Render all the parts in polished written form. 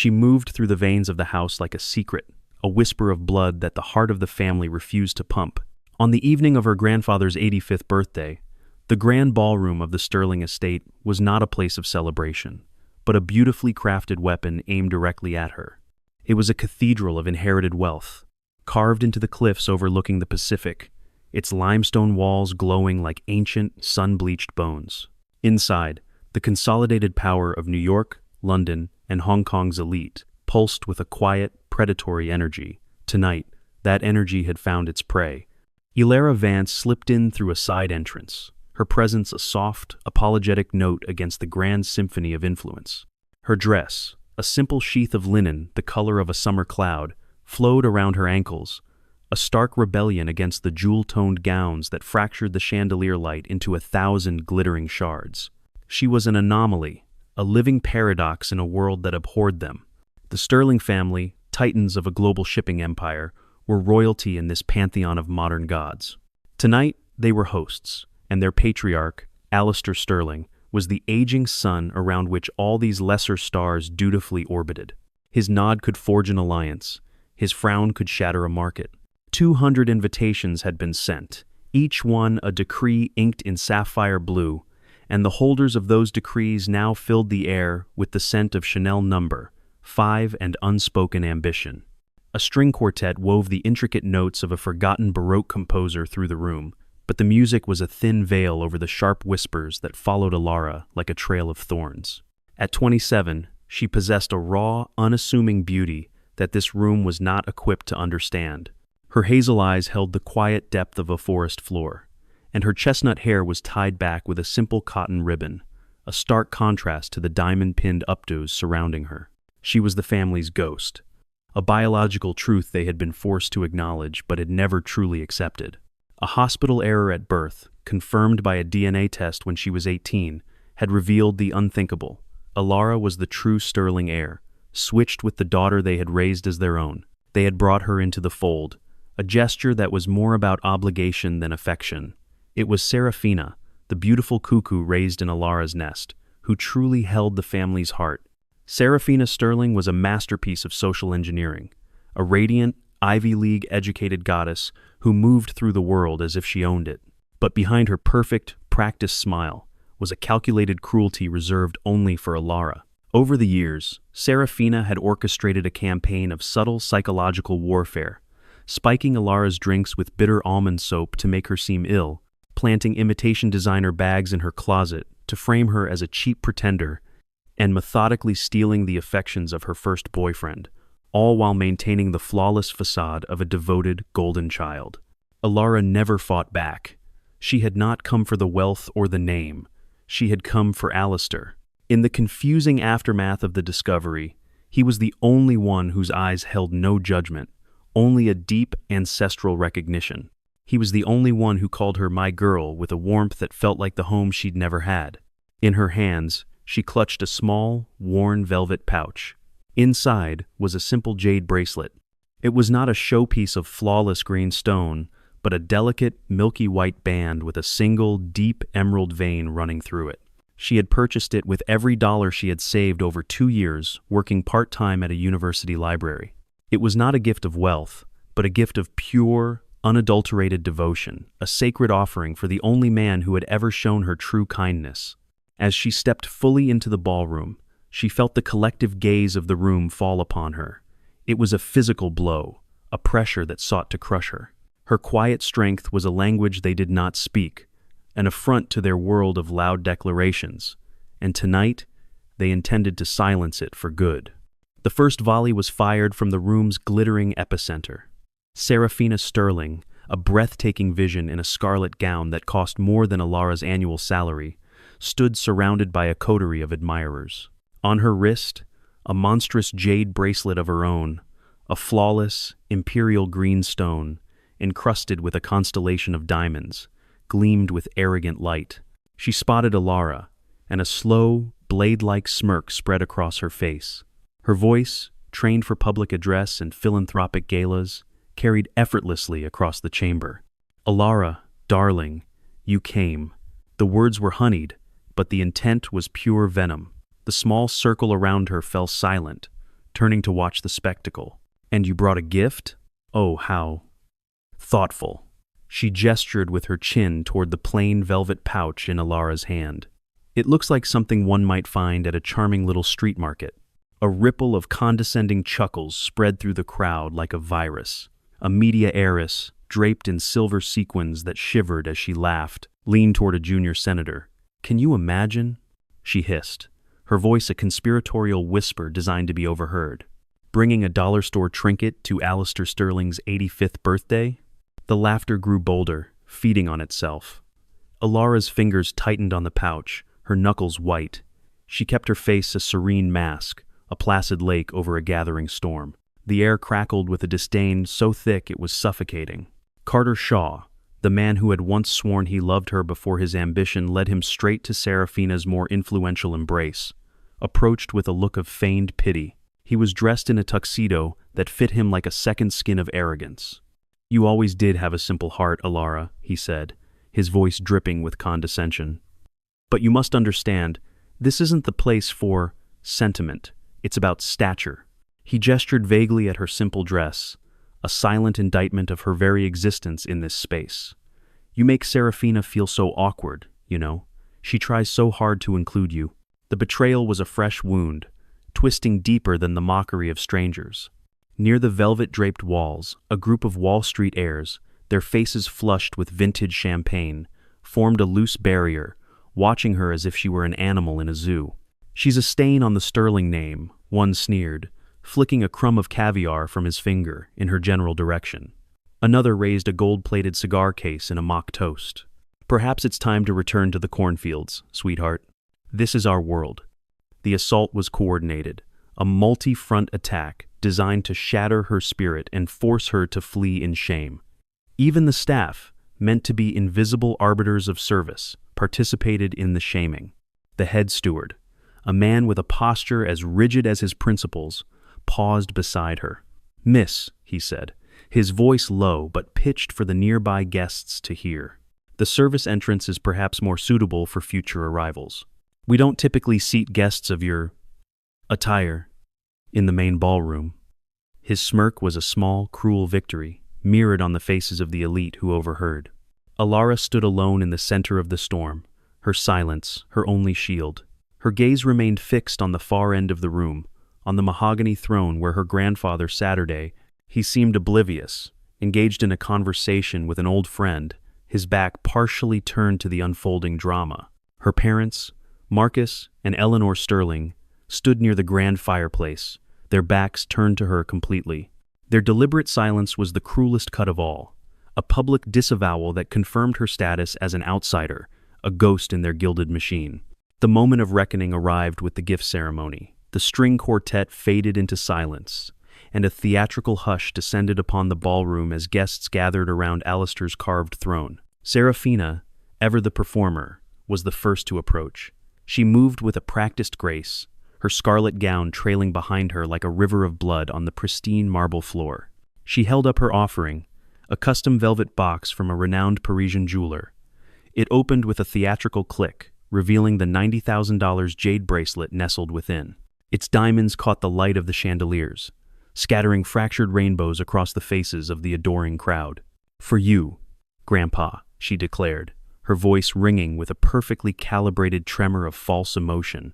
She moved through the veins of the house like a secret, a whisper of blood that the heart of the family refused to pump. On the evening of her grandfather's 85th birthday, the grand ballroom of the Sterling estate was not a place of celebration, but a beautifully crafted weapon aimed directly at her. It was a cathedral of inherited wealth, carved into the cliffs overlooking the Pacific, its limestone walls glowing like ancient, sun-bleached bones. Inside, the consolidated power of New York, London, and Hong Kong's elite pulsed with a quiet, predatory energy. Tonight, that energy had found its prey. Elara Vance slipped in through a side entrance, her presence a soft, apologetic note against the grand symphony of influence. Her dress, a simple sheath of linen the color of a summer cloud, flowed around her ankles, a stark rebellion against the jewel-toned gowns that fractured the chandelier light into 1,000 glittering shards. She was an anomaly, a living paradox in a world that abhorred them. The Sterling family, titans of a global shipping empire, were royalty in this pantheon of modern gods. Tonight, they were hosts, and their patriarch, Alistair Sterling, was the aging sun around which all these lesser stars dutifully orbited. His nod could forge an alliance. His frown could shatter a market. 200 invitations had been sent, each one a decree inked in sapphire blue, and the holders of those decrees now filled the air with the scent of Chanel No. 5 and unspoken ambition. A string quartet wove the intricate notes of a forgotten Baroque composer through the room, but the music was a thin veil over the sharp whispers that followed Elara like a trail of thorns. At 27, she possessed a raw, unassuming beauty that this room was not equipped to understand. Her hazel eyes held the quiet depth of a forest floor, and her chestnut hair was tied back with a simple cotton ribbon, a stark contrast to the diamond-pinned updos surrounding her. She was the family's ghost, a biological truth they had been forced to acknowledge but had never truly accepted. A hospital error at birth, confirmed by a DNA test when she was 18, had revealed the unthinkable. Elara was the true Sterling heir, switched with the daughter they had raised as their own. They had brought her into the fold, a gesture that was more about obligation than affection. It was Serafina, the beautiful cuckoo raised in Elara's nest, who truly held the family's heart. Serafina Sterling was a masterpiece of social engineering, a radiant, Ivy League-educated goddess who moved through the world as if she owned it. But behind her perfect, practiced smile was a calculated cruelty reserved only for Elara. Over the years, Serafina had orchestrated a campaign of subtle psychological warfare, spiking Elara's drinks with bitter almond soap to make her seem ill, planting imitation designer bags in her closet to frame her as a cheap pretender, and methodically stealing the affections of her first boyfriend, all while maintaining the flawless facade of a devoted golden child. Elara never fought back. She had not come for the wealth or the name. She had come for Alistair. In the confusing aftermath of the discovery, he was the only one whose eyes held no judgment, only a deep ancestral recognition. He was the only one who called her my girl with a warmth that felt like the home she'd never had. In her hands, she clutched a small, worn velvet pouch. Inside was a simple jade bracelet. It was not a showpiece of flawless green stone, but a delicate, milky white band with a single, deep emerald vein running through it. She had purchased it with every dollar she had saved over 2 years, working part-time at a university library. It was not a gift of wealth, but a gift of pure, unadulterated devotion, a sacred offering for the only man who had ever shown her true kindness. As she stepped fully into the ballroom, she felt the collective gaze of the room fall upon her. It was a physical blow, a pressure that sought to crush her. Her quiet strength was a language they did not speak, an affront to their world of loud declarations, and tonight they intended to silence it for good. The first volley was fired from the room's glittering epicenter. Serafina Sterling, a breathtaking vision in a scarlet gown that cost more than Elara's annual salary, stood surrounded by a coterie of admirers. On her wrist, a monstrous jade bracelet of her own, a flawless, imperial green stone, encrusted with a constellation of diamonds, gleamed with arrogant light. She spotted Elara, and a slow, blade-like smirk spread across her face. Her voice, trained for public address and philanthropic galas, carried effortlessly across the chamber. "Elara, darling, you came." The words were honeyed, but the intent was pure venom. The small circle around her fell silent, turning to watch the spectacle. "And you brought a gift? Oh, how thoughtful." She gestured with her chin toward the plain velvet pouch in Alara's hand. "It looks like something one might find at a charming little street market." A ripple of condescending chuckles spread through the crowd like a virus. A media heiress, draped in silver sequins that shivered as she laughed, leaned toward a junior senator. "Can you imagine?" she hissed, her voice a conspiratorial whisper designed to be overheard. "Bringing a dollar store trinket to Alistair Sterling's 85th birthday?" The laughter grew bolder, feeding on itself. Alara's fingers tightened on the pouch, her knuckles white. She kept her face a serene mask, a placid lake over a gathering storm. The air crackled with a disdain so thick it was suffocating. Carter Shaw, the man who had once sworn he loved her before his ambition led him straight to Serafina's more influential embrace, approached with a look of feigned pity. He was dressed in a tuxedo that fit him like a second skin of arrogance. "You always did have a simple heart, Alara," he said, his voice dripping with condescension. "But you must understand, this isn't the place for sentiment. It's about stature." He gestured vaguely at her simple dress, a silent indictment of her very existence in this space. "You make Serafina feel so awkward, you know. She tries so hard to include you." The betrayal was a fresh wound, twisting deeper than the mockery of strangers. Near the velvet-draped walls, a group of Wall Street heirs, their faces flushed with vintage champagne, formed a loose barrier, watching her as if she were an animal in a zoo. "She's a stain on the Sterling name," one sneered, flicking a crumb of caviar from his finger in her general direction. Another raised a gold-plated cigar case in a mock toast. "Perhaps it's time to return to the cornfields, sweetheart. This is our world." The assault was coordinated, a multi-front attack designed to shatter her spirit and force her to flee in shame. Even the staff, meant to be invisible arbiters of service, participated in the shaming. The head steward, a man with a posture as rigid as his principles, paused beside her. "Miss," he said, his voice low but pitched for the nearby guests to hear. "The service entrance is perhaps more suitable for future arrivals. We don't typically seat guests of your attire in the main ballroom." His smirk was a small, cruel victory, mirrored on the faces of the elite who overheard. Alara stood alone in the center of the storm, her silence her only shield. Her gaze remained fixed on the far end of the room, on the mahogany throne where her grandfather Saturday. He seemed oblivious, engaged in a conversation with an old friend, his back partially turned to the unfolding drama. Her parents, Marcus and Eleanor Sterling, stood near the grand fireplace, their backs turned to her completely. Their deliberate silence was the cruelest cut of all, a public disavowal that confirmed her status as an outsider, a ghost in their gilded machine. The moment of reckoning arrived with the gift ceremony. The string quartet faded into silence, and a theatrical hush descended upon the ballroom as guests gathered around Alistair's carved throne. Serafina, ever the performer, was the first to approach. She moved with a practiced grace, her scarlet gown trailing behind her like a river of blood on the pristine marble floor. She held up her offering, a custom velvet box from a renowned Parisian jeweler. It opened with a theatrical click, revealing the $90,000 jade bracelet nestled within. Its diamonds caught the light of the chandeliers, scattering fractured rainbows across the faces of the adoring crowd. "For you, Grandpa," she declared, her voice ringing with a perfectly calibrated tremor of false emotion,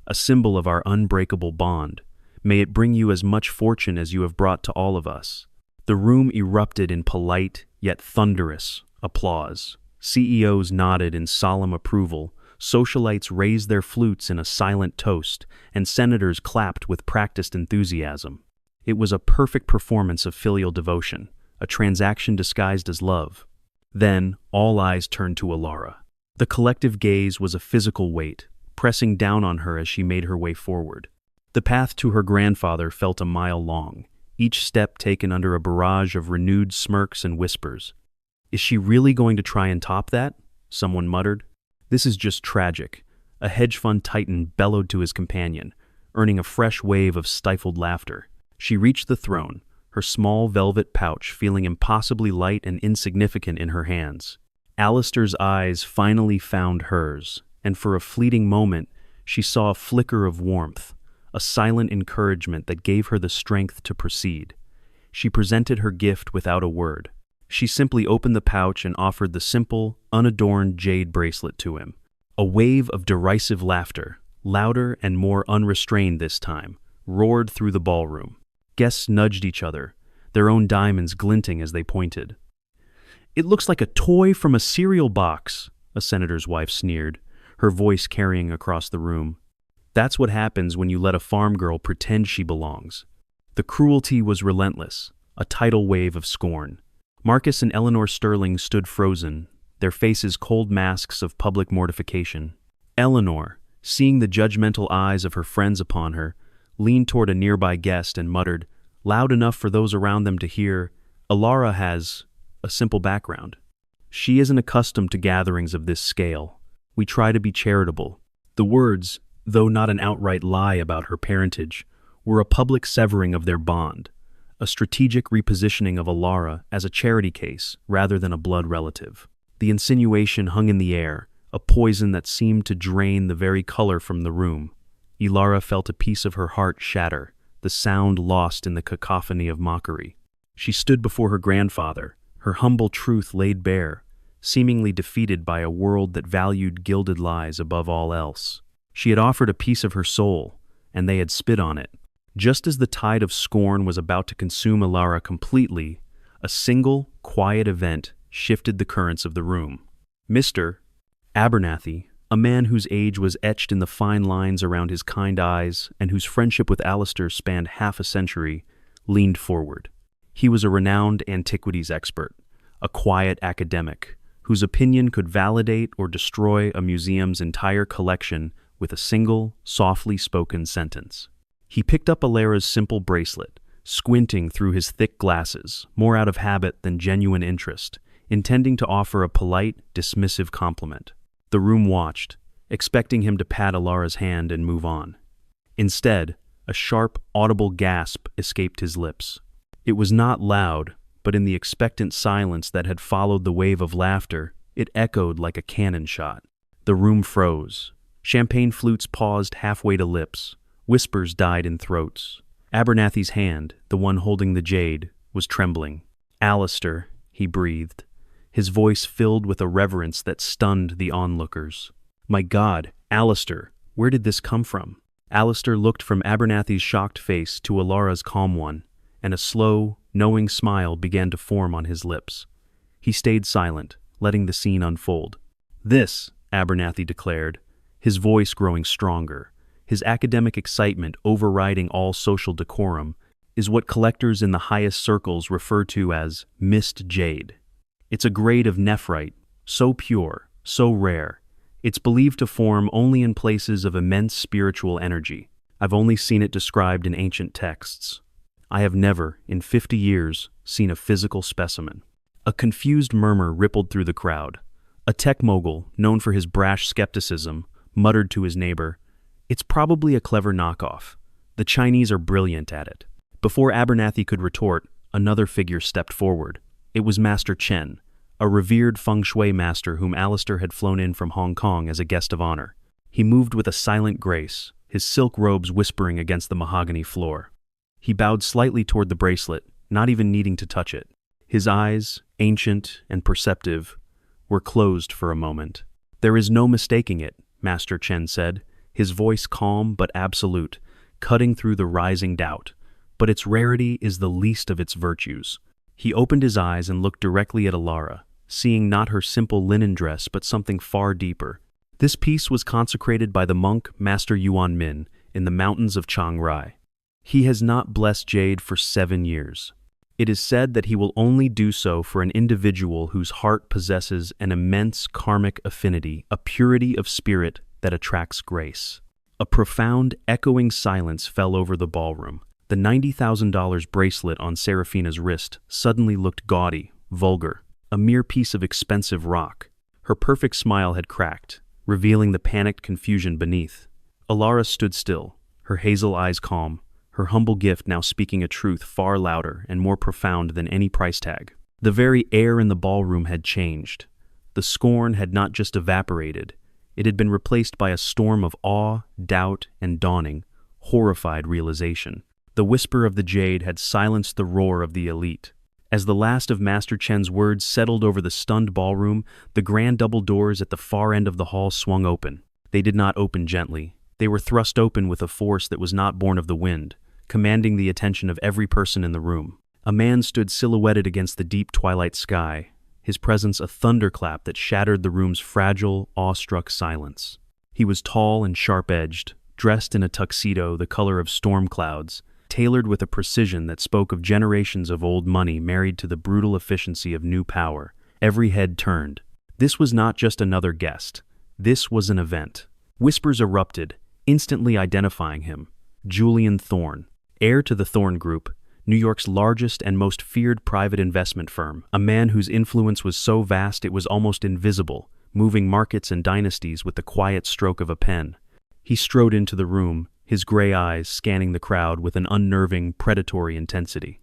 "a symbol of our unbreakable bond. May it bring you as much fortune as you have brought to all of us." The room erupted in polite, yet thunderous, applause. CEOs nodded in solemn approval, socialites raised their flutes in a silent toast, and senators clapped with practiced enthusiasm. It was a perfect performance of filial devotion, a transaction disguised as love. Then, all eyes turned to Alara. The collective gaze was a physical weight, pressing down on her as she made her way forward. The path to her grandfather felt a mile long, each step taken under a barrage of renewed smirks and whispers. "Is she really going to try and top that?" someone muttered. "This is just tragic," a hedge fund titan bellowed to his companion, earning a fresh wave of stifled laughter. She reached the throne, her small velvet pouch feeling impossibly light and insignificant in her hands. Alistair's eyes finally found hers, and for a fleeting moment she saw a flicker of warmth, a silent encouragement that gave her the strength to proceed. She presented her gift without a word. She simply opened the pouch and offered the simple, unadorned jade bracelet to him. A wave of derisive laughter, louder and more unrestrained this time, roared through the ballroom. Guests nudged each other, their own diamonds glinting as they pointed. "It looks like a toy from a cereal box," a senator's wife sneered, her voice carrying across the room. That's what happens when you let a farm girl pretend she belongs. The cruelty was relentless, a tidal wave of scorn. Marcus and Eleanor Sterling stood frozen, their faces cold masks of public mortification. Eleanor, seeing the judgmental eyes of her friends upon her, leaned toward a nearby guest and muttered, loud enough for those around them to hear, "Alara has a simple background. She isn't accustomed to gatherings of this scale. We try to be charitable." The words, though not an outright lie about her parentage, were a public severing of their bond, a strategic repositioning of Alara as a charity case rather than a blood relative. The insinuation hung in the air, a poison that seemed to drain the very color from the room. Ilara felt a piece of her heart shatter, the sound lost in the cacophony of mockery. She stood before her grandfather, her humble truth laid bare, seemingly defeated by a world that valued gilded lies above all else. She had offered a piece of her soul, and they had spit on it. Just as the tide of scorn was about to consume Ilara completely, a single, quiet event shifted the currents of the room. Mr. Abernathy, a man whose age was etched in the fine lines around his kind eyes and whose friendship with Alistair spanned half a century, leaned forward. He was a renowned antiquities expert, a quiet academic, whose opinion could validate or destroy a museum's entire collection with a single, softly spoken sentence. He picked up Alara's simple bracelet, squinting through his thick glasses, more out of habit than genuine interest, intending to offer a polite, dismissive compliment. The room watched, expecting him to pat Alara's hand and move on. Instead, a sharp, audible gasp escaped his lips. It was not loud, but in the expectant silence that had followed the wave of laughter, it echoed like a cannon shot. The room froze. Champagne flutes paused halfway to lips. Whispers died in throats. Abernathy's hand, the one holding the jade, was trembling. "Alistair," he breathed, his voice filled with a reverence that stunned the onlookers. "My God, Alistair, where did this come from?" Alistair looked from Abernathy's shocked face to Alara's calm one, and a slow, knowing smile began to form on his lips. He stayed silent, letting the scene unfold. "This," Abernathy declared, his voice growing stronger, his academic excitement overriding all social decorum, "is what collectors in the highest circles refer to as mist jade. It's a grade of nephrite, so pure, so rare. It's believed to form only in places of immense spiritual energy. I've only seen it described in ancient texts. I have never, in 50 years, seen a physical specimen." A confused murmur rippled through the crowd. A tech mogul, known for his brash skepticism, muttered to his neighbor, "It's probably a clever knockoff. The Chinese are brilliant at it." Before Abernathy could retort, another figure stepped forward. It was Master Chen, a revered feng shui master whom Alistair had flown in from Hong Kong as a guest of honor. He moved with a silent grace, his silk robes whispering against the mahogany floor. He bowed slightly toward the bracelet, not even needing to touch it. His eyes, ancient and perceptive, were closed for a moment. "There is no mistaking it," Master Chen said, his voice calm but absolute, cutting through the rising doubt. "But its rarity is the least of its virtues." He opened his eyes and looked directly at Alara, seeing not her simple linen dress but something far deeper. This piece was consecrated by the monk Master Yuan Min in the mountains of Chiang Rai. He has not blessed jade for 7 years. It is said that he will only do so for an individual whose heart possesses an immense karmic affinity, a purity of spirit that attracts grace. A profound, echoing silence fell over the ballroom. The $90,000 bracelet on Seraphina's wrist suddenly looked gaudy, vulgar, a mere piece of expensive rock. Her perfect smile had cracked, revealing the panicked confusion beneath. Alara stood still, her hazel eyes calm, her humble gift now speaking a truth far louder and more profound than any price tag. The very air in the ballroom had changed. The scorn had not just evaporated, it had been replaced by a storm of awe, doubt, and dawning, horrified realization. The whisper of the jade had silenced the roar of the elite. As the last of Master Chen's words settled over the stunned ballroom, the grand double doors at the far end of the hall swung open. They did not open gently. They were thrust open with a force that was not born of the wind, commanding the attention of every person in the room. A man stood silhouetted against the deep twilight sky, his presence a thunderclap that shattered the room's fragile, awestruck silence. He was tall and sharp-edged, dressed in a tuxedo the color of storm clouds, tailored with a precision that spoke of generations of old money married to the brutal efficiency of new power. Every head turned. This was not just another guest. This was an event. Whispers erupted, instantly identifying him. Julian Thorne, heir to the Thorne Group, New York's largest and most feared private investment firm, a man whose influence was so vast it was almost invisible, moving markets and dynasties with the quiet stroke of a pen. He strode into the room, his gray eyes scanning the crowd with an unnerving, predatory intensity.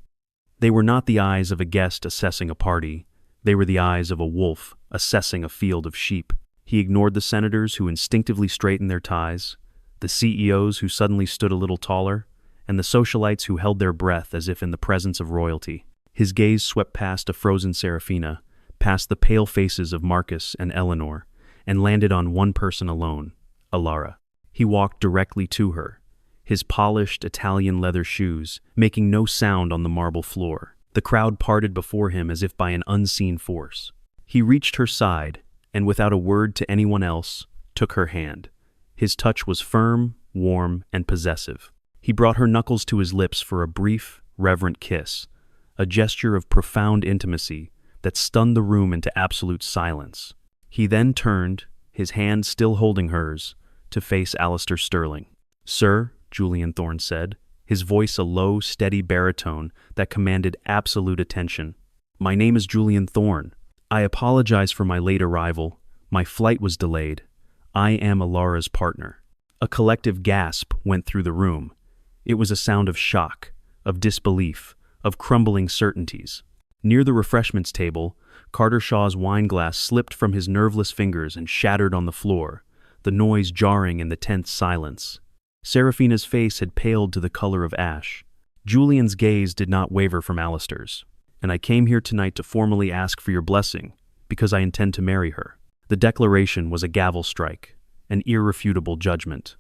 They were not the eyes of a guest assessing a party. They were the eyes of a wolf assessing a field of sheep. He ignored the senators who instinctively straightened their ties, the CEOs who suddenly stood a little taller, and the socialites who held their breath as if in the presence of royalty. His gaze swept past a frozen Serafina, past the pale faces of Marcus and Eleanor, and landed on one person alone, Alara. He walked directly to her, his polished Italian leather shoes making no sound on the marble floor. The crowd parted before him as if by an unseen force. He reached her side, and without a word to anyone else, took her hand. His touch was firm, warm, and possessive. He brought her knuckles to his lips for a brief, reverent kiss, a gesture of profound intimacy that stunned the room into absolute silence. He then turned, his hand still holding hers, to face Alistair Sterling. "Sir," Julian Thorne said, his voice a low, steady baritone that commanded absolute attention. "My name is Julian Thorne. I apologize for my late arrival. My flight was delayed. I am Alara's partner." A collective gasp went through the room. It was a sound of shock, of disbelief, of crumbling certainties. Near the refreshments table, Carter Shaw's wineglass slipped from his nerveless fingers and shattered on the floor, the noise jarring in the tense silence. Serafina's face had paled to the color of ash. Julian's gaze did not waver from Alistair's. "And I came here tonight to formally ask for your blessing, because I intend to marry her." The declaration was a gavel strike, an irrefutable judgment.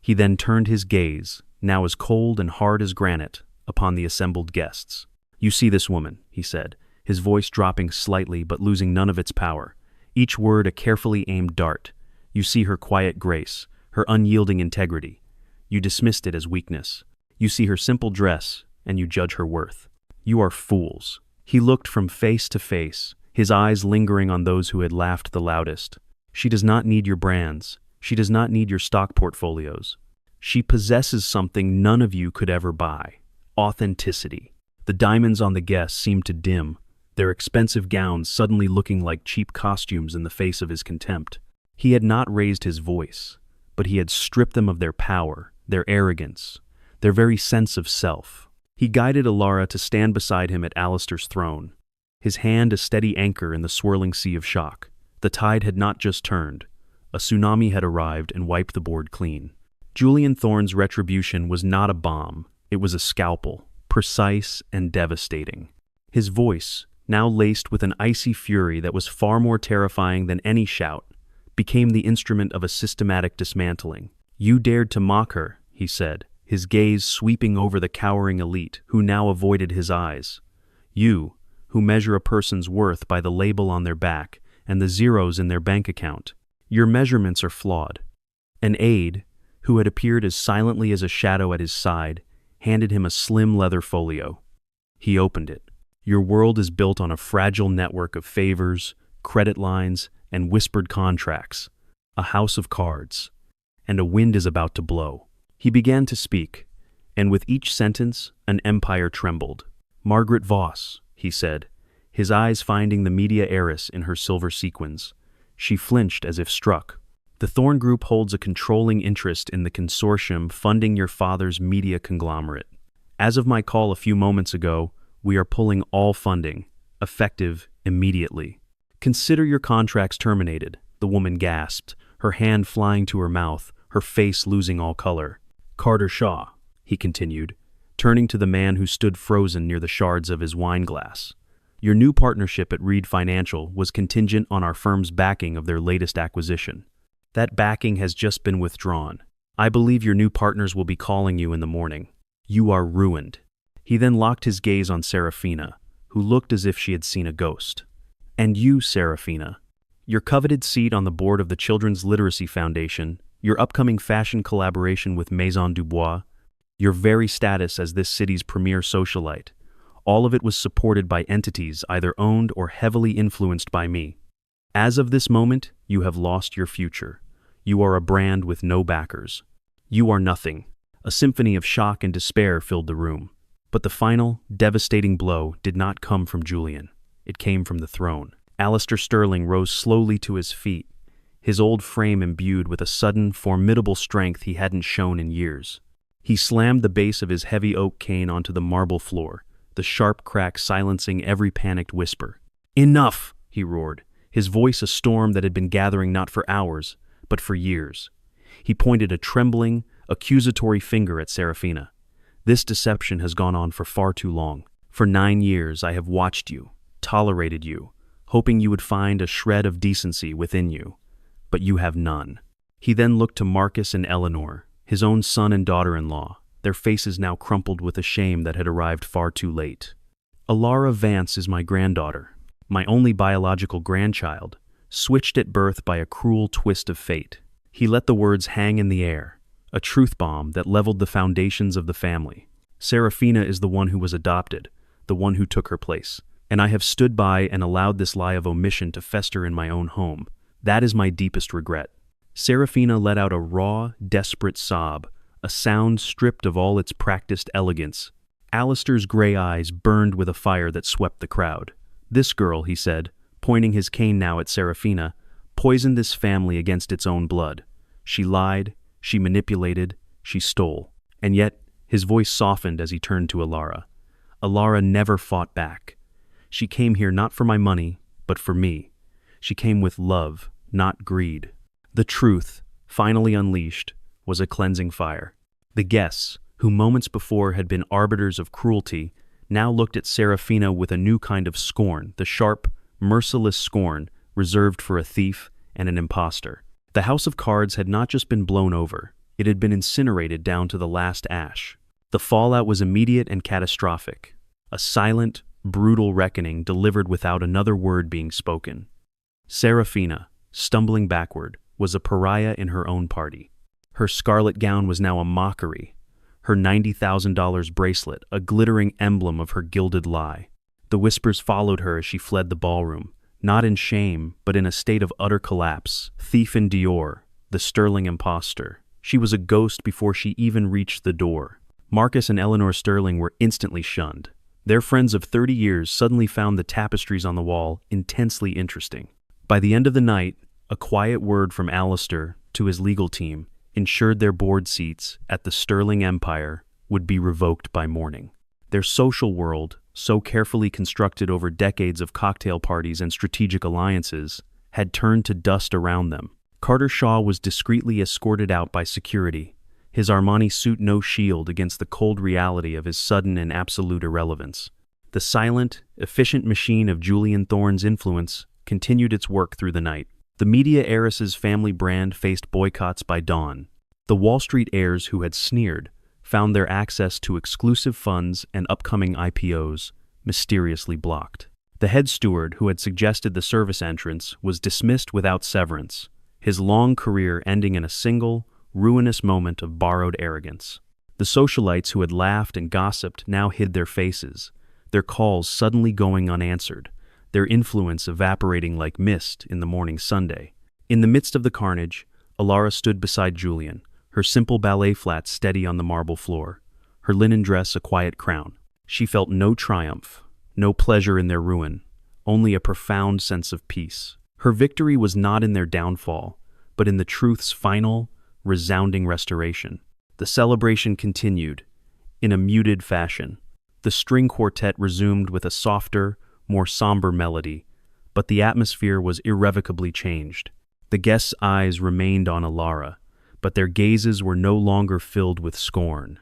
He then turned his gaze, now as cold and hard as granite, upon the assembled guests. "You see this woman," he said, his voice dropping slightly but losing none of its power, each word a carefully aimed dart. "You see her quiet grace, her unyielding integrity. You dismissed it as weakness. You see her simple dress, and you judge her worth. You are fools." He looked from face to face, his eyes lingering on those who had laughed the loudest. "She does not need your brands. She does not need your stock portfolios. She possesses something none of you could ever buy: authenticity." The diamonds on the guests seemed to dim, their expensive gowns suddenly looking like cheap costumes in the face of his contempt. He had not raised his voice, but he had stripped them of their power, their arrogance, their very sense of self. He guided Alara to stand beside him at Alistair's throne, his hand a steady anchor in the swirling sea of shock. The tide had not just turned. A tsunami had arrived and wiped the board clean. Julian Thorne's retribution was not a bomb, it was a scalpel, precise and devastating. His voice, now laced with an icy fury that was far more terrifying than any shout, became the instrument of a systematic dismantling. "You dared to mock her," he said, his gaze sweeping over the cowering elite who now avoided his eyes. "You, who measure a person's worth by the label on their back and the zeros in their bank account. Your measurements are flawed." An aide, who had appeared as silently as a shadow at his side, handed him a slim leather folio. He opened it. "Your world is built on a fragile network of favors, credit lines, and whispered contracts, a house of cards, and a wind is about to blow." He began to speak, and with each sentence, an empire trembled. "Margaret Voss," he said, his eyes finding the media heiress in her silver sequins. She flinched as if struck. "The Thorne Group holds a controlling interest in the consortium funding your father's media conglomerate. As of my call a few moments ago, we are pulling all funding, effective immediately." "Consider your contracts terminated," the woman gasped, her hand flying to her mouth, her face losing all color. Carter Shaw, he continued, turning to the man who stood frozen near the shards of his wine glass. Your new partnership at Reed Financial was contingent on our firm's backing of their latest acquisition. That backing has just been withdrawn. I believe your new partners will be calling you in the morning. You are ruined. He then locked his gaze on Serafina, who looked as if she had seen a ghost. And you, Serafina, your coveted seat on the board of the Children's Literacy Foundation, your upcoming fashion collaboration with Maison Dubois, your very status as this city's premier socialite, all of it was supported by entities either owned or heavily influenced by me. As of this moment, you have lost your future. You are a brand with no backers. You are nothing. A symphony of shock and despair filled the room. But the final, devastating blow did not come from Julian. It came from the throne. Alistair Sterling rose slowly to his feet, his old frame imbued with a sudden, formidable strength he hadn't shown in years. He slammed the base of his heavy oak cane onto the marble floor, the sharp crack silencing every panicked whisper. Enough, he roared, his voice a storm that had been gathering not for hours, but for years. He pointed a trembling, accusatory finger at Serafina. This deception has gone on for far too long. For 9 years I have watched you, tolerated you, hoping you would find a shred of decency within you. But you have none. He then looked to Marcus and Eleanor, his own son and daughter-in-law, their faces now crumpled with a shame that had arrived far too late. Alara Vance is my granddaughter, my only biological grandchild, switched at birth by a cruel twist of fate. He let the words hang in the air, a truth bomb that leveled the foundations of the family. Serafina is the one who was adopted, the one who took her place, and I have stood by and allowed this lie of omission to fester in my own home. That is my deepest regret. Serafina let out a raw, desperate sob, a sound stripped of all its practiced elegance. Alistair's gray eyes burned with a fire that swept the crowd. This girl, he said, pointing his cane now at Serafina, poisoned this family against its own blood. She lied, she manipulated, she stole. And yet, his voice softened as he turned to Alara. Alara never fought back. She came here not for my money, but for me. She came with love, not greed. The truth, finally unleashed, was a cleansing fire. The guests, who moments before had been arbiters of cruelty, now looked at Serafina with a new kind of scorn, the sharp, merciless scorn reserved for a thief and an impostor. The house of cards had not just been blown over, it had been incinerated down to the last ash. The fallout was immediate and catastrophic, a silent, brutal reckoning delivered without another word being spoken. Serafina, stumbling backward, was a pariah in her own party. Her scarlet gown was now a mockery, her $90,000 bracelet a glittering emblem of her gilded lie. The whispers followed her as she fled the ballroom, not in shame, but in a state of utter collapse. Thief in Dior, the Sterling impostor. She was a ghost before she even reached the door. Marcus and Eleanor Sterling were instantly shunned. Their friends of 30 years suddenly found the tapestries on the wall intensely interesting. By the end of the night, a quiet word from Alistair to his legal team ensured their board seats at the Sterling Empire would be revoked by morning. Their social world, so carefully constructed over decades of cocktail parties and strategic alliances, had turned to dust around them. Carter Shaw was discreetly escorted out by security, his Armani suit no shield against the cold reality of his sudden and absolute irrelevance. The silent, efficient machine of Julian Thorne's influence continued its work through the night. The media heiress's family brand faced boycotts by dawn. The Wall Street heirs who had sneered found their access to exclusive funds and upcoming IPOs mysteriously blocked. The head steward who had suggested the service entrance was dismissed without severance, his long career ending in a single, ruinous moment of borrowed arrogance. The socialites who had laughed and gossiped now hid their faces, their calls suddenly going unanswered, their influence evaporating like mist in the morning Sunday. In the midst of the carnage, Alara stood beside Julian, her simple ballet flat steady on the marble floor, her linen dress a quiet crown. She felt no triumph, no pleasure in their ruin, only a profound sense of peace. Her victory was not in their downfall, but in the truth's final, resounding restoration. The celebration continued, in a muted fashion. The string quartet resumed with a softer, more somber melody, but the atmosphere was irrevocably changed. The guests' eyes remained on Alara, but their gazes were no longer filled with scorn.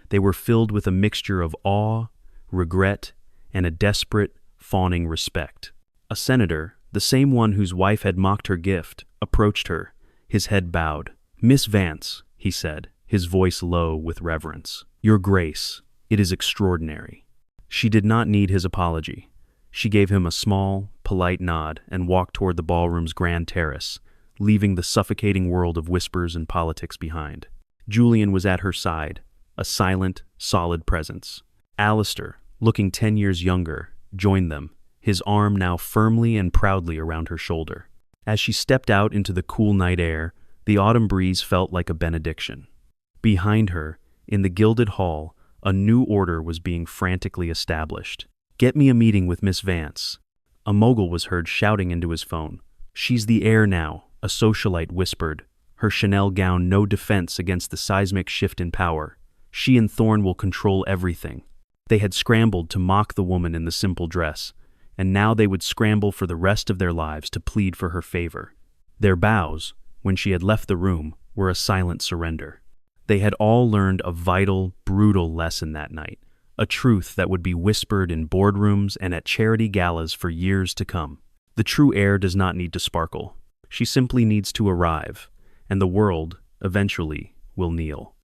They were filled with a mixture of awe, regret, and a desperate, fawning respect. A senator, the same one whose wife had mocked her gift, approached her, his head bowed. "Miss Vance," he said, his voice low with reverence. "Your Grace, it is extraordinary." She did not need his apology. She gave him a small, polite nod and walked toward the ballroom's grand terrace, leaving the suffocating world of whispers and politics behind. Julian was at her side, a silent, solid presence. Alistair, looking 10 years younger, joined them, his arm now firmly and proudly around her shoulder. As she stepped out into the cool night air, the autumn breeze felt like a benediction. Behind her, in the gilded hall, a new order was being frantically established. "Get me a meeting with Miss Vance." A mogul was heard shouting into his phone. "She's the heir now," a socialite whispered, her Chanel gown no defense against the seismic shift in power. "She and Thorne will control everything." They had scrambled to mock the woman in the simple dress, and now they would scramble for the rest of their lives to plead for her favor. Their bows, when she had left the room, were a silent surrender. They had all learned a vital, brutal lesson that night, a truth that would be whispered in boardrooms and at charity galas for years to come. The true heir does not need to sparkle. She simply needs to arrive, and the world, eventually, will kneel.